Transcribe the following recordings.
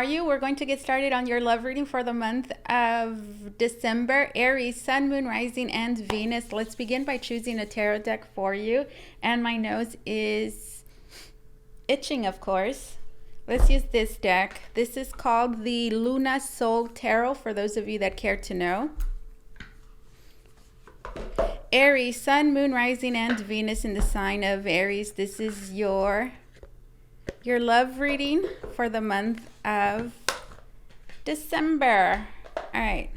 are you? We're going to get started on your love reading for the month of December. Aries, Sun, Moon, Rising, and Venus. Let's begin by choosing a tarot deck for you. And my nose is itching, of course. Let's use this deck. This is called the Luna Soul Tarot for those of you that care to know. Aries, Sun, Moon, Rising, and Venus in the sign of Aries. This is your love reading for the month of December. All right,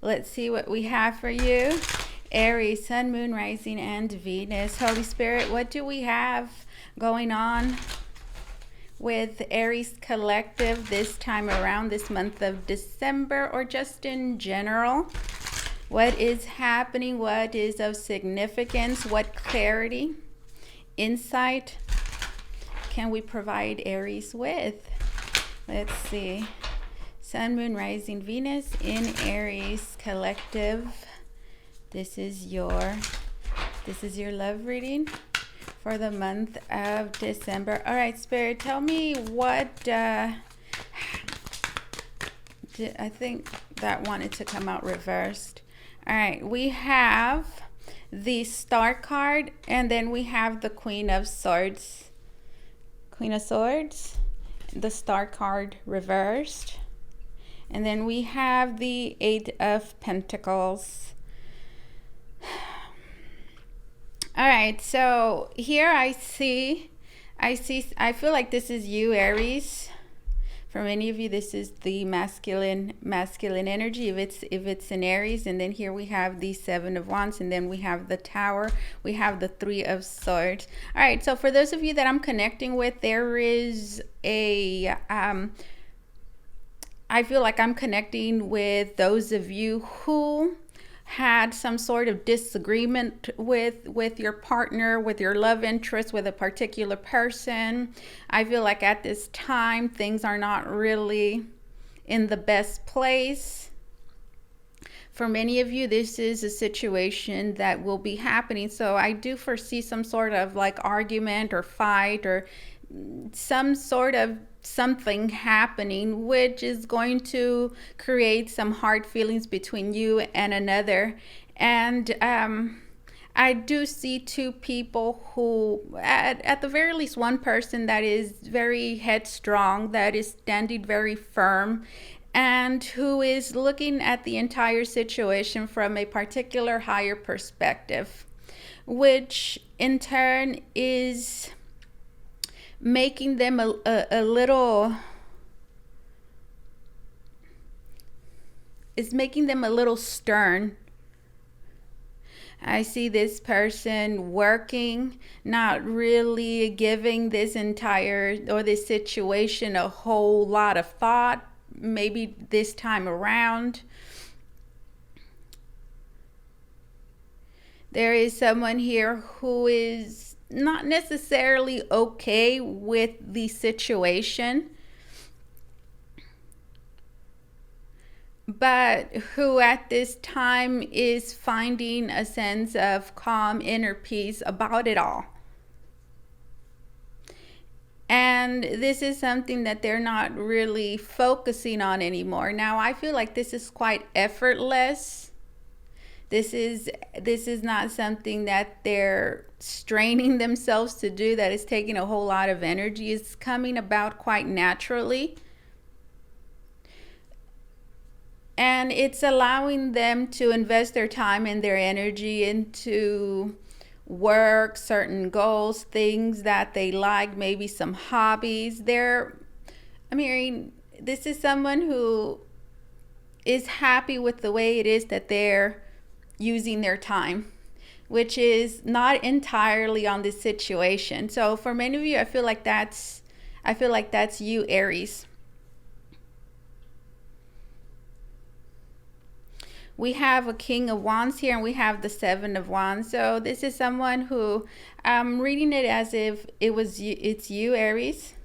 let's see what we have for you. Aries, Sun, Moon, Rising, and Venus. Holy Spirit, what do we have going on with Aries Collective this time around, this month of December, or just in general? What is happening? What is of significance? What clarity, insight can we provide Aries with? Let's see. Sun, Moon, Rising, Venus in Aries Collective. This is your love reading for the month of December. All right, Spirit, tell me what I think that wanted to come out reversed. All right, we have the Star card, and then we have the Queen of Swords. Queen of Swords, the Star card reversed, and then we have the Eight of Pentacles. All right, so here I feel like this is you, Aries. For many of you, this is the masculine energy if it's an Aries. And then here we have the Seven of Wands, and then we have the Tower, we have the Three of Swords. All right, so for those of you that I'm connecting with, there is a I feel like I'm connecting with those of you who had some sort of disagreement with your partner, with your love interest, with a particular person. I feel like at this time things are not really in the best place. For many of you, this is a situation that will be happening. So I do foresee some sort of like argument or fight or some sort of something happening, which is going to create some hard feelings between you and another. And I do see two people who, at the very least, one person that is very headstrong, that is standing very firm, and who is looking at the entire situation from a particular higher perspective, which in turn is making them a little stern. I see this person working, not really giving this situation a whole lot of thought, maybe this time around. There is someone here who is not necessarily okay with the situation, but who at this time is finding a sense of calm, inner peace about it all. And this is something that they're not really focusing on anymore. Now, I feel like this is quite effortless. This is not something that they're straining themselves to do, that is taking a whole lot of energy. It's coming about quite naturally. And it's allowing them to invest their time and their energy into work, certain goals, things that they like, maybe some hobbies. This is someone who is happy with the way it is that they're using their time, which is not entirely on this situation. So for many of you, I feel like that's you, Aries. We have a King of Wands here, and we have the Seven of Wands. So this is someone who, I'm reading it as if it's you, Aries.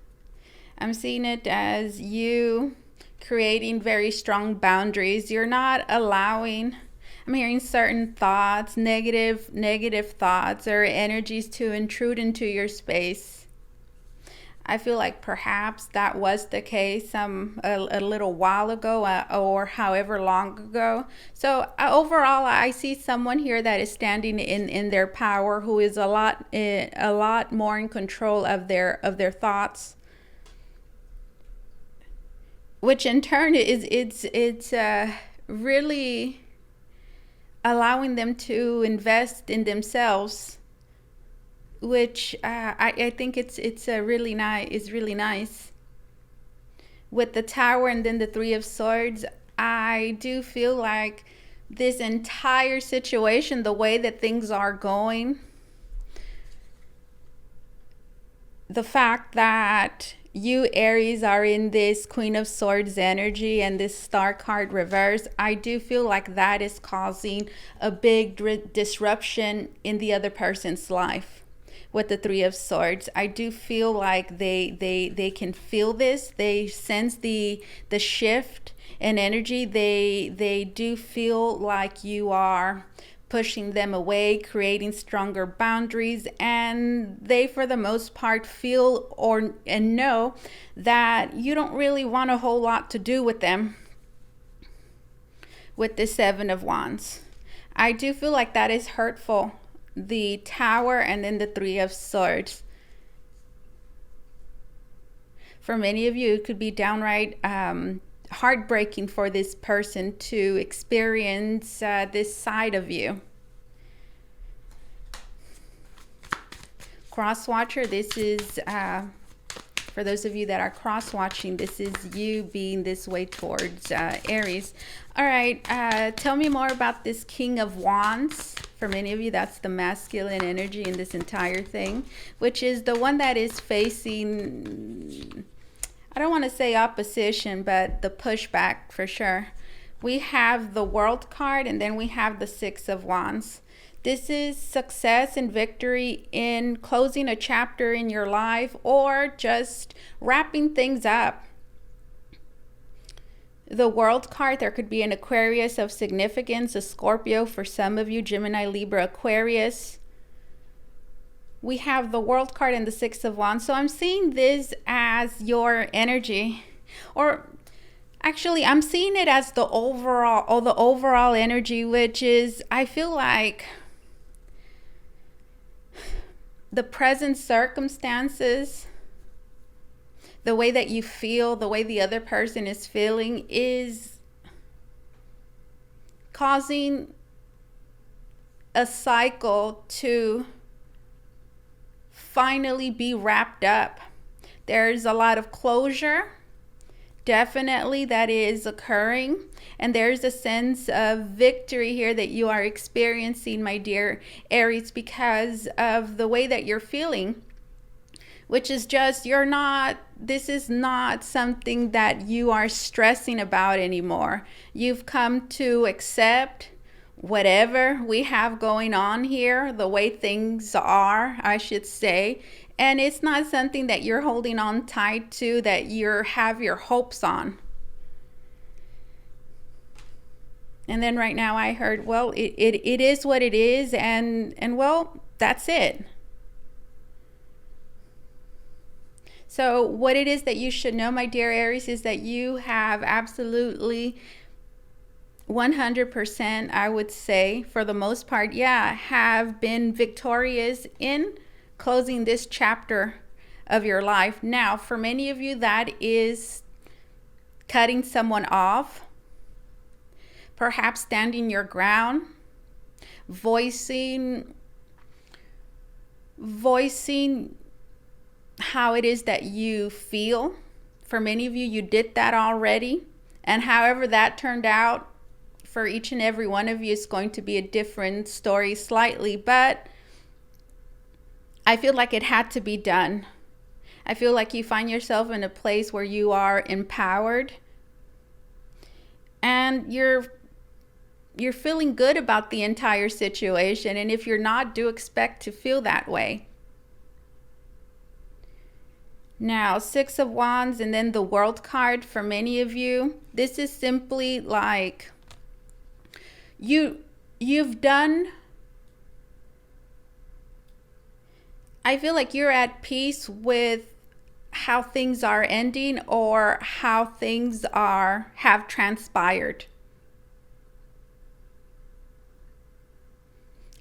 I'm seeing it as you creating very strong boundaries. You're not allowing, I'm hearing certain thoughts, negative thoughts or energies to intrude into your space. I feel like perhaps that was the case a little while ago, or however long ago. So overall, I see someone here that is standing in their power, who is a lot more in control of their thoughts, which in turn is it's really allowing them to invest in themselves, which I think it's a really nice, is really nice. With the Tower and then the Three of Swords, I do feel like this entire situation, the way that things are going, the fact that you Aries are in this Queen of Swords energy and this Star card reverse, I do feel like that is causing a big disruption in the other person's life. With the Three of Swords, I do feel like they can feel this. They sense the shift in energy. They do feel like you are pushing them away, creating stronger boundaries, and they for the most part feel and know that you don't really want a whole lot to do with them. With the Seven of Wands, I do feel like that is hurtful. The Tower and then the Three of Swords. For many of you, it could be downright heartbreaking for this person to experience this side of you. Cross watcher, this is for those of you that are cross watching, this is you being this way towards Aries. All right, tell me more about this King of Wands. For many of you, that's the masculine energy in this entire thing, which is the one that is facing, I don't want to say opposition, but the pushback for sure. We have the World card, and then we have the Six of Wands. This is success and victory in closing a chapter in your life, or just wrapping things up. The World card, there could be an Aquarius of significance, a Scorpio for some of you, Gemini, Libra, Aquarius. We have the World card and the Six of Wands. So I'm seeing this as your energy, or actually I'm seeing it as the overall energy, which is, I feel like the present circumstances, the way that you feel, the way the other person is feeling, is causing a cycle to finally be wrapped up. There's a lot of closure, definitely, that is occurring. And there's a sense of victory here that you are experiencing, my dear Aries, because of the way that you're feeling. Which is just, this is not something that you are stressing about anymore. You've come to accept whatever we have going on here, the way things are, I should say. And it's not something that you're holding on tight to, that you have your hopes on. And then right now I heard, well, it is what it is, and well, that's it. So what it is that you should know, my dear Aries, is that you have absolutely 100%, I would say, for the most part, have been victorious in closing this chapter of your life. Now, for many of you, that is cutting someone off, perhaps standing your ground, voicing how it is that you feel. For many of you, you did that already. And however that turned out, for each and every one of you, is going to be a different story slightly. But I feel like it had to be done. I feel like you find yourself in a place where you are empowered. And you're feeling good about the entire situation. And if you're not, do expect to feel that way. Now, Six of Wands and then the World card, for many of you, this is simply like you've done, I feel like you're at peace with how things are ending or how things have transpired.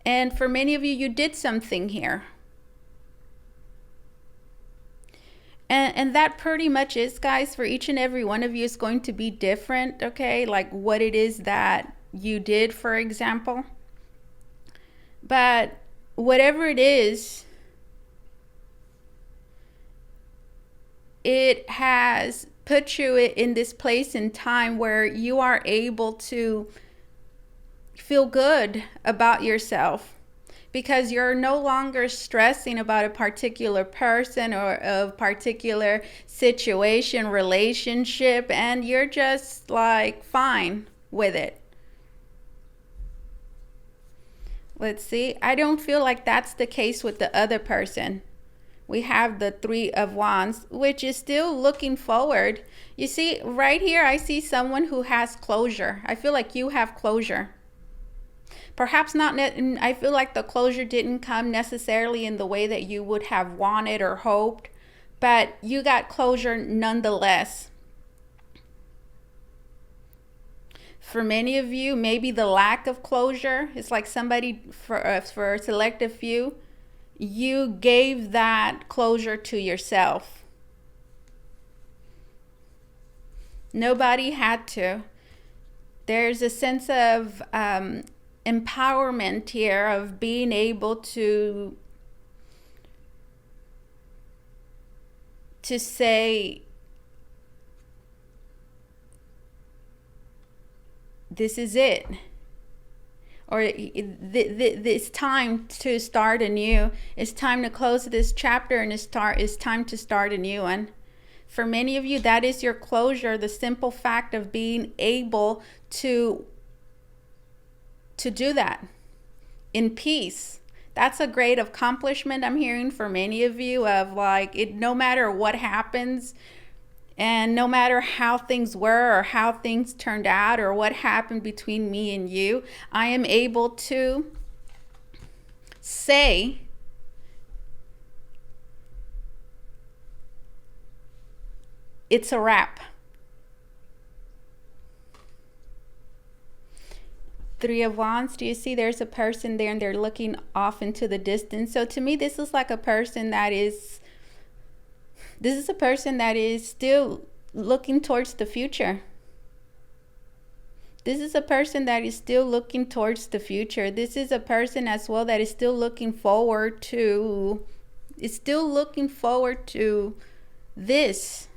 And for many of you, you did something here. And that pretty much is, guys, for each and every one of you is going to be different, okay? Like what it is that you did, for example. But whatever it is, it has put you in this place in time where you are able to feel good about yourself, because you're no longer stressing about a particular person or a particular situation, relationship, and you're just like fine with it. Let's see. I don't feel like that's the case with the other person. We have the Three of Wands, which is still looking forward. You see, right here, I see someone who has closure. I feel like you have closure. Perhaps not, I feel like the closure didn't come necessarily in the way that you would have wanted or hoped, but you got closure nonetheless. For many of you, maybe the lack of closure is like somebody, for a selective few, you gave that closure to yourself. Nobody had to. There's a sense of empowerment here of being able to say, this is it, or it's time to start anew. It's time to close this chapter and it's time to start a new one. For many of you, that is your closure, the simple fact of being able to do that in peace. That's a great accomplishment I'm hearing for many of you, of like, it, no matter what happens and no matter how things were or how things turned out or what happened between me and you, I am able to say it's a wrap. Three of Wands, do you see there's a person there and they're looking off into the distance? So to me, this is like a person that is still looking towards the future. This is a person that is still looking towards the future. This is a person as well that is still looking forward to, this.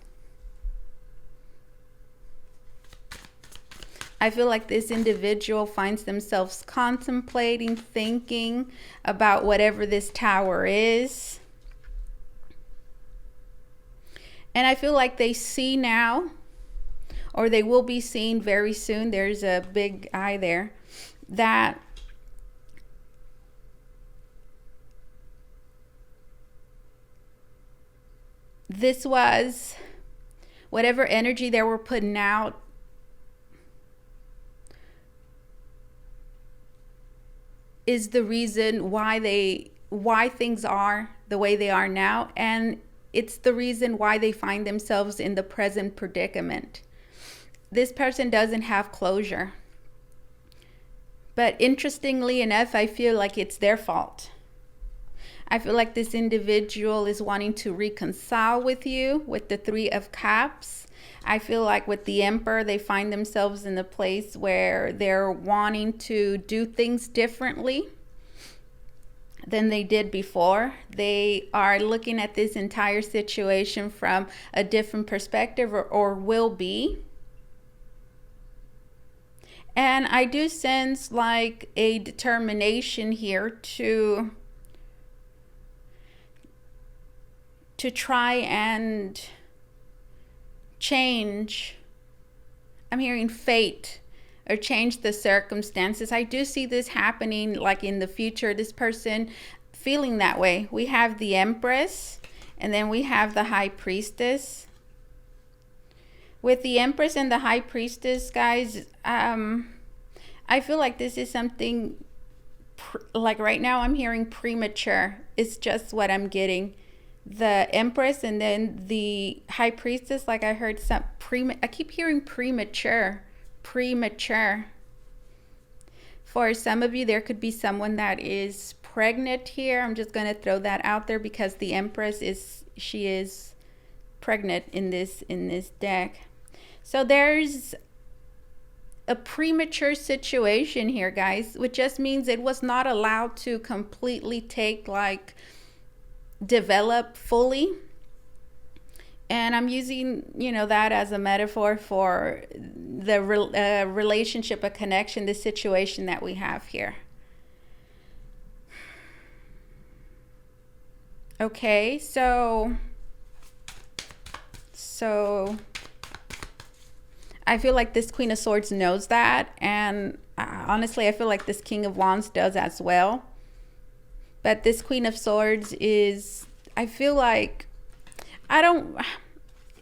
I feel like this individual finds themselves contemplating, thinking about whatever this tower is. And I feel like they see now, or they will be seeing very soon, there's a big eye there, that this was whatever energy they were putting out is the reason why things are the way they are now, and it's the reason why they find themselves in the present predicament. This person doesn't have closure, but interestingly enough, I feel like it's their fault. I feel like this individual is wanting to reconcile with you with the Three of Cups. I feel like with the Emperor, they find themselves in a place where they're wanting to do things differently than they did before. They are looking at this entire situation from a different perspective, or will be. And I do sense like a determination here to try and change. I'm hearing fate, or change the circumstances. I do see this happening like in the future, this person feeling that way. We have the Empress, and then we have the High Priestess. With the Empress and the High Priestess, guys, I feel like this is something like right now I'm hearing premature. It's just what I'm getting. the Empress, and then the High Priestess. Like I heard some I keep hearing premature. For some of you, there could be someone that is pregnant here. I'm just going to throw that out there because the Empress she is pregnant in this deck. So there's a premature situation here, guys, which just means it was not allowed to completely develop fully. And I'm using, that as a metaphor for the relationship, a connection, the situation that we have here. Okay, so I feel like this Queen of Swords knows that, and honestly, I feel like this King of Wands does as well. But this Queen of Swords is, I feel like,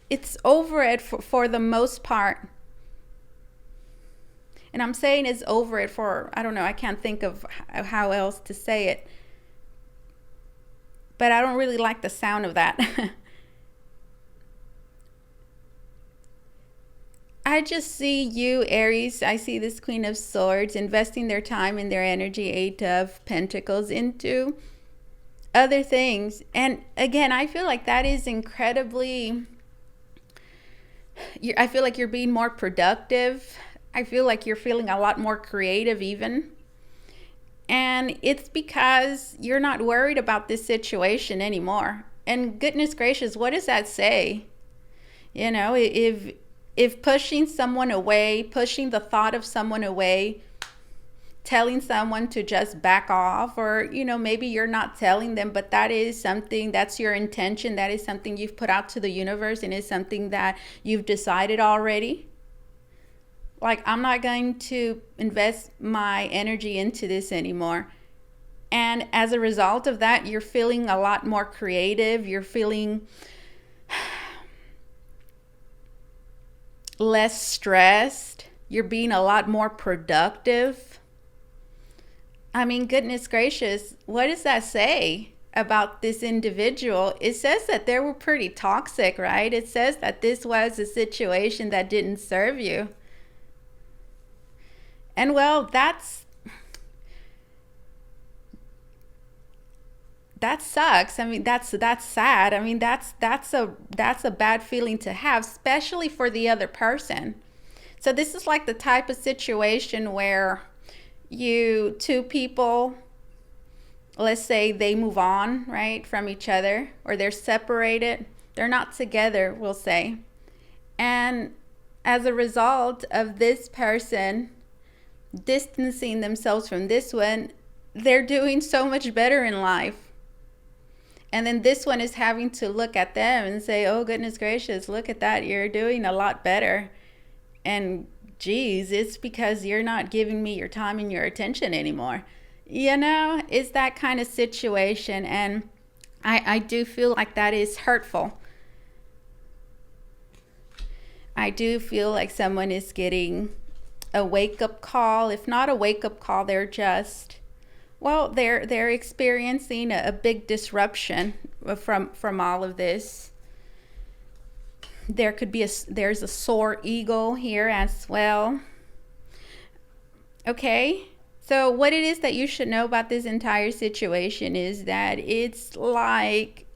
it's over it for the most part. And I'm saying it's over it for, I don't know, I can't think of how else to say it. But I don't really like the sound of that. I just see you, Aries. I see this Queen of Swords investing their time and their energy, Eight of Pentacles, into other things. And again, I feel like that is incredibly, I feel like you're being more productive. I feel like you're feeling a lot more creative even. And it's because you're not worried about this situation anymore. And goodness gracious, what does that say? If pushing someone away, pushing the thought of someone away, telling someone to just back off, or maybe you're not telling them, but that is something, that's your intention, that is something you've put out to the universe, and is something that you've decided already. Like, I'm not going to invest my energy into this anymore. And as a result of that, you're feeling a lot more creative, you're feeling less stressed, you're being a lot more productive. I mean, goodness gracious, what does that say about this individual? It says that they were pretty toxic, right? It says that this was a situation that didn't serve you. And well, that sucks. I mean, that's sad. I mean, that's a bad feeling to have, especially for the other person. So this is like the type of situation where two people, let's say they move on, right, from each other, or they're separated, they're not together, we'll say. And as a result of this person distancing themselves from this one, they're doing so much better in life. And then this one is having to look at them and say, oh, goodness gracious, look at that. You're doing a lot better. And geez, it's because you're not giving me your time and your attention anymore. It's that kind of situation. And I do feel like that is hurtful. I do feel like someone is getting a wake-up call. If not a wake-up call, they're just, well, they're experiencing a big disruption from all of this. There could be there's a sore ego here as well. Okay, so what it is that you should know about this entire situation is that it's like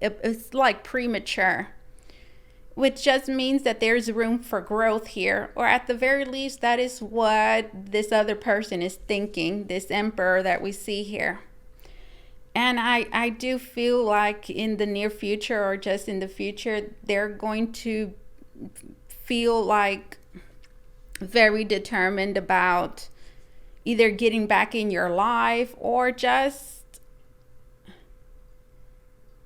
premature, which just means that there's room for growth here, or at the very least, that is what this other person is thinking, this Emperor that we see here. And I do feel like in the near future, or just in the future, they're going to feel like very determined about either getting back in your life or just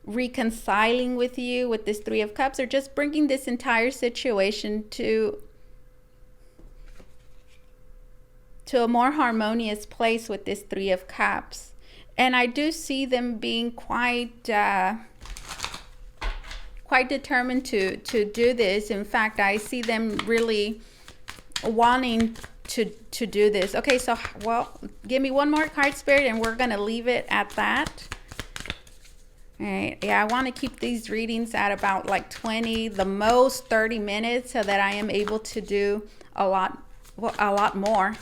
reconciling with you with this Three of Cups, or just bringing this entire situation to a more harmonious place with this Three of Cups. And I do see them being quite determined to do this. In fact, I see them really wanting to do this. Okay, so, well, give me one more card, Spirit, and we're going to leave it at that. All right. Yeah, I want to keep these readings at about like 20, the most 30 minutes, so that I am able to do a lot more.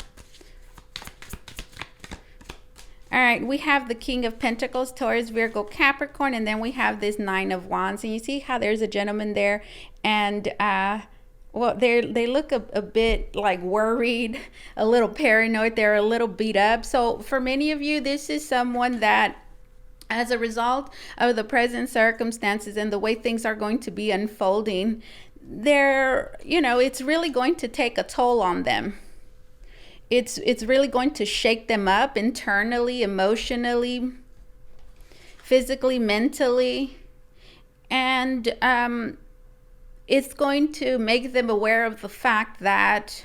All right, we have the King of Pentacles, Taurus, Virgo, Capricorn, and then we have this Nine of Wands. And you see how there's a gentleman there, and well, they look a bit like worried, a little paranoid. They're a little beat up. So for many of you, this is someone that, as a result of the present circumstances and the way things are going to be unfolding, it's really going to take a toll on them. It's really going to shake them up internally, emotionally, physically, mentally, and it's going to make them aware of the fact that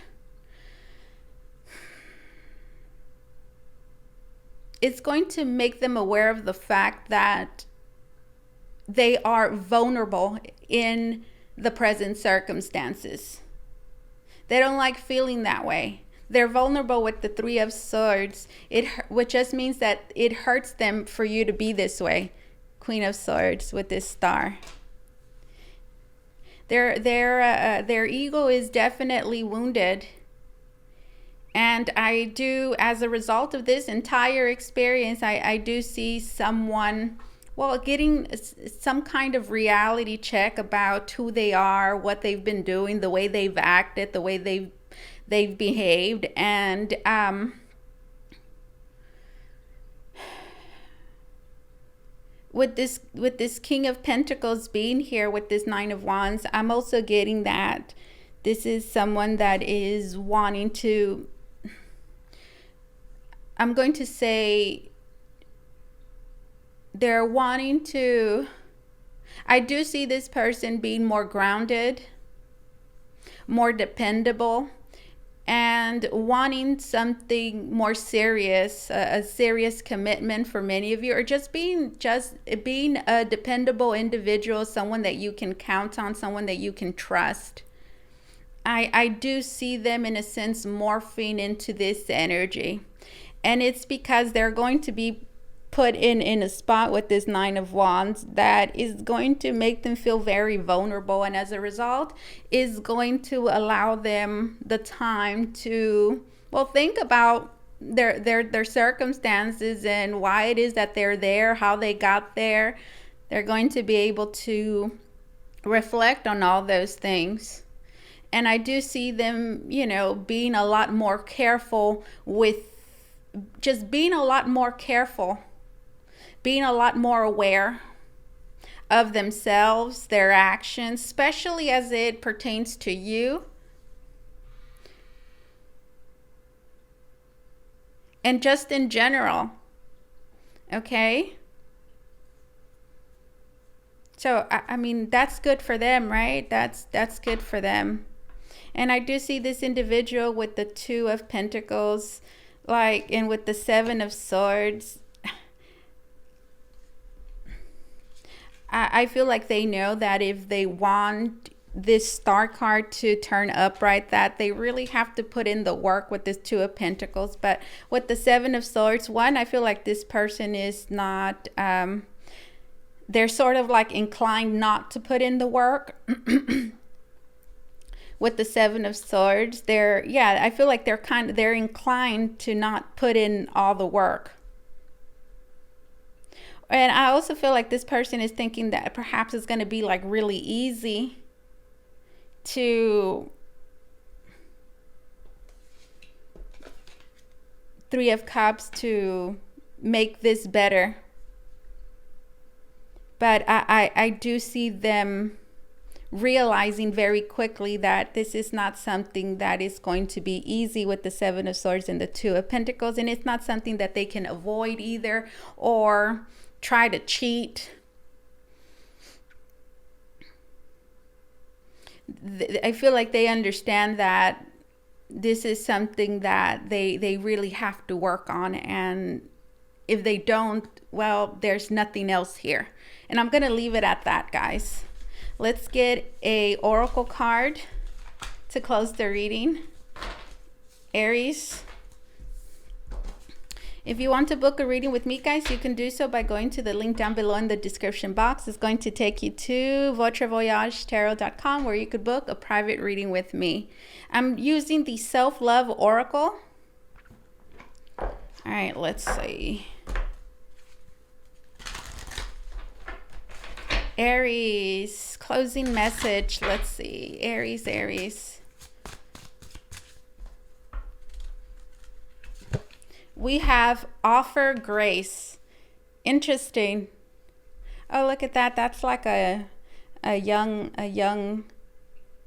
they are vulnerable in the present circumstances. They don't like feeling that way. They're vulnerable with the Three of Swords, which just means that it hurts them for you to be this way. Queen of Swords with this star. Their ego is definitely wounded. And I do, as a result of this entire experience, I do see someone, well, getting some kind of reality check about who they are, what they've been doing, the way they've acted, the way they've behaved. And with this King of Pentacles being here with this Nine of Wands, I'm also getting that this is someone that is wanting to, I'm going to say, they're wanting to, I do see this person being more grounded, more dependable, and wanting something more serious, a serious commitment for many of you, or just being a dependable individual, someone that you can count on, someone that you can trust. I do see them, in a sense, morphing into this energy. And it's because they're going to be put in a spot with this Nine of Wands that is going to make them feel very vulnerable, and as a result is going to allow them the time to, well, think about their circumstances and why it is that they're there, how they got there. They're going to be able to reflect on all those things. And I do see them, being a lot more careful with just being a lot more careful, being a lot more aware of themselves, their actions, especially as it pertains to you. And just in general, okay? So, I mean, that's good for them, right? That's good for them. And I do see this individual with the Two of Pentacles, and with the Seven of Swords. I feel like they know that if they want this Star card to turn upright, that they really have to put in the work with this Two of Pentacles. But with the Seven of Swords, I feel like this person is not, they're sort of like inclined not to put in the work. With the Seven of Swords, I feel like they're inclined to not put in all the work. And I also feel like this person is thinking that perhaps it's going to be like really easy to Three of Cups to make this better. But I do see them realizing very quickly that this is not something that is going to be easy with the Seven of Swords and the Two of Pentacles. And it's not something that they can avoid either, or try to cheat. I feel like they understand that this is something that they really have to work on, and if they don't, well, there's nothing else here. And I'm gonna leave it at that, guys. Let's get a oracle card to close the reading. Aries. If you want to book a reading with me, guys, you can do so by going to the link down below in the description box. It's going to take you to Votre, Voyage, tarot.com, where you could book a private reading with me. I'm using the Self-Love Oracle. All right, let's see. Aries, closing message. Let's see. Aries. We have offer grace. Interesting. Oh, look at that. That's like a young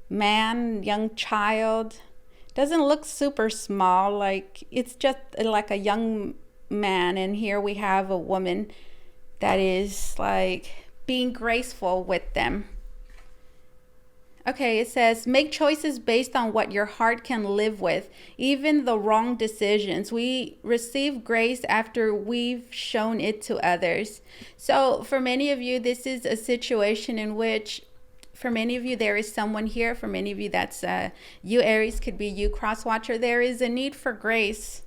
man, young child. Doesn't look super small. Like it's just like a young man. And here we have a woman that is like being graceful with them. Okay, it says, make choices based on what your heart can live with, even the wrong decisions. We receive grace after we've shown it to others. So for many of you, this is a situation in which, for many of you, there is someone here. For many of you, that's you, Aries, could be you, cross-watcher. There is a need for grace.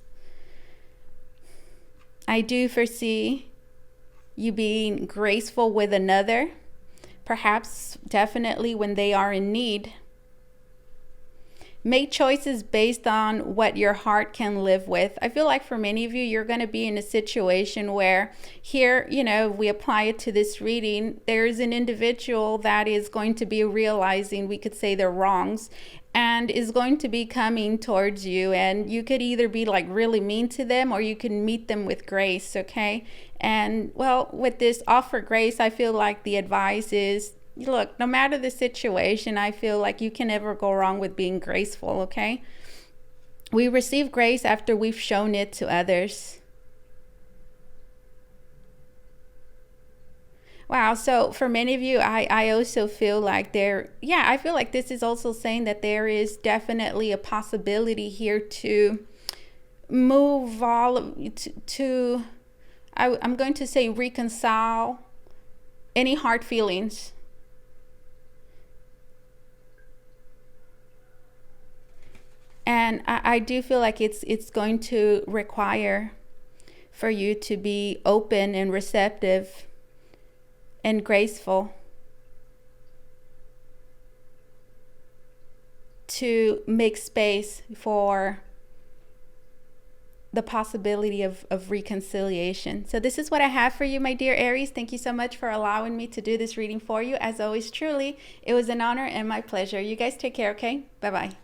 I do foresee you being graceful with another. Perhaps, definitely when they are in need. Make choices based on what your heart can live with. I feel like for many of you, you're going to be in a situation where here, you know, we apply it to this reading. There's an individual that is going to be realizing, we could say, their wrongs, and is going to be coming towards you. And you could either be like really mean to them, or you can meet them with grace, okay? And well, with this offer grace, I feel like the advice is, look, no matter the situation, I feel like you can never go wrong with being graceful, okay? We receive grace after we've shown it to others. Wow, so for many of you, I also feel like I feel like this is also saying that there is definitely a possibility here to move I'm going to say reconcile any hard feelings. And I do feel like it's going to require for you to be open and receptive and graceful to make space for the possibility of reconciliation. So this is what I have for you, my dear Aries. Thank you so much for allowing me to do this reading for you. As always, truly, it was an honor and my pleasure. You guys take care, okay? Bye-bye.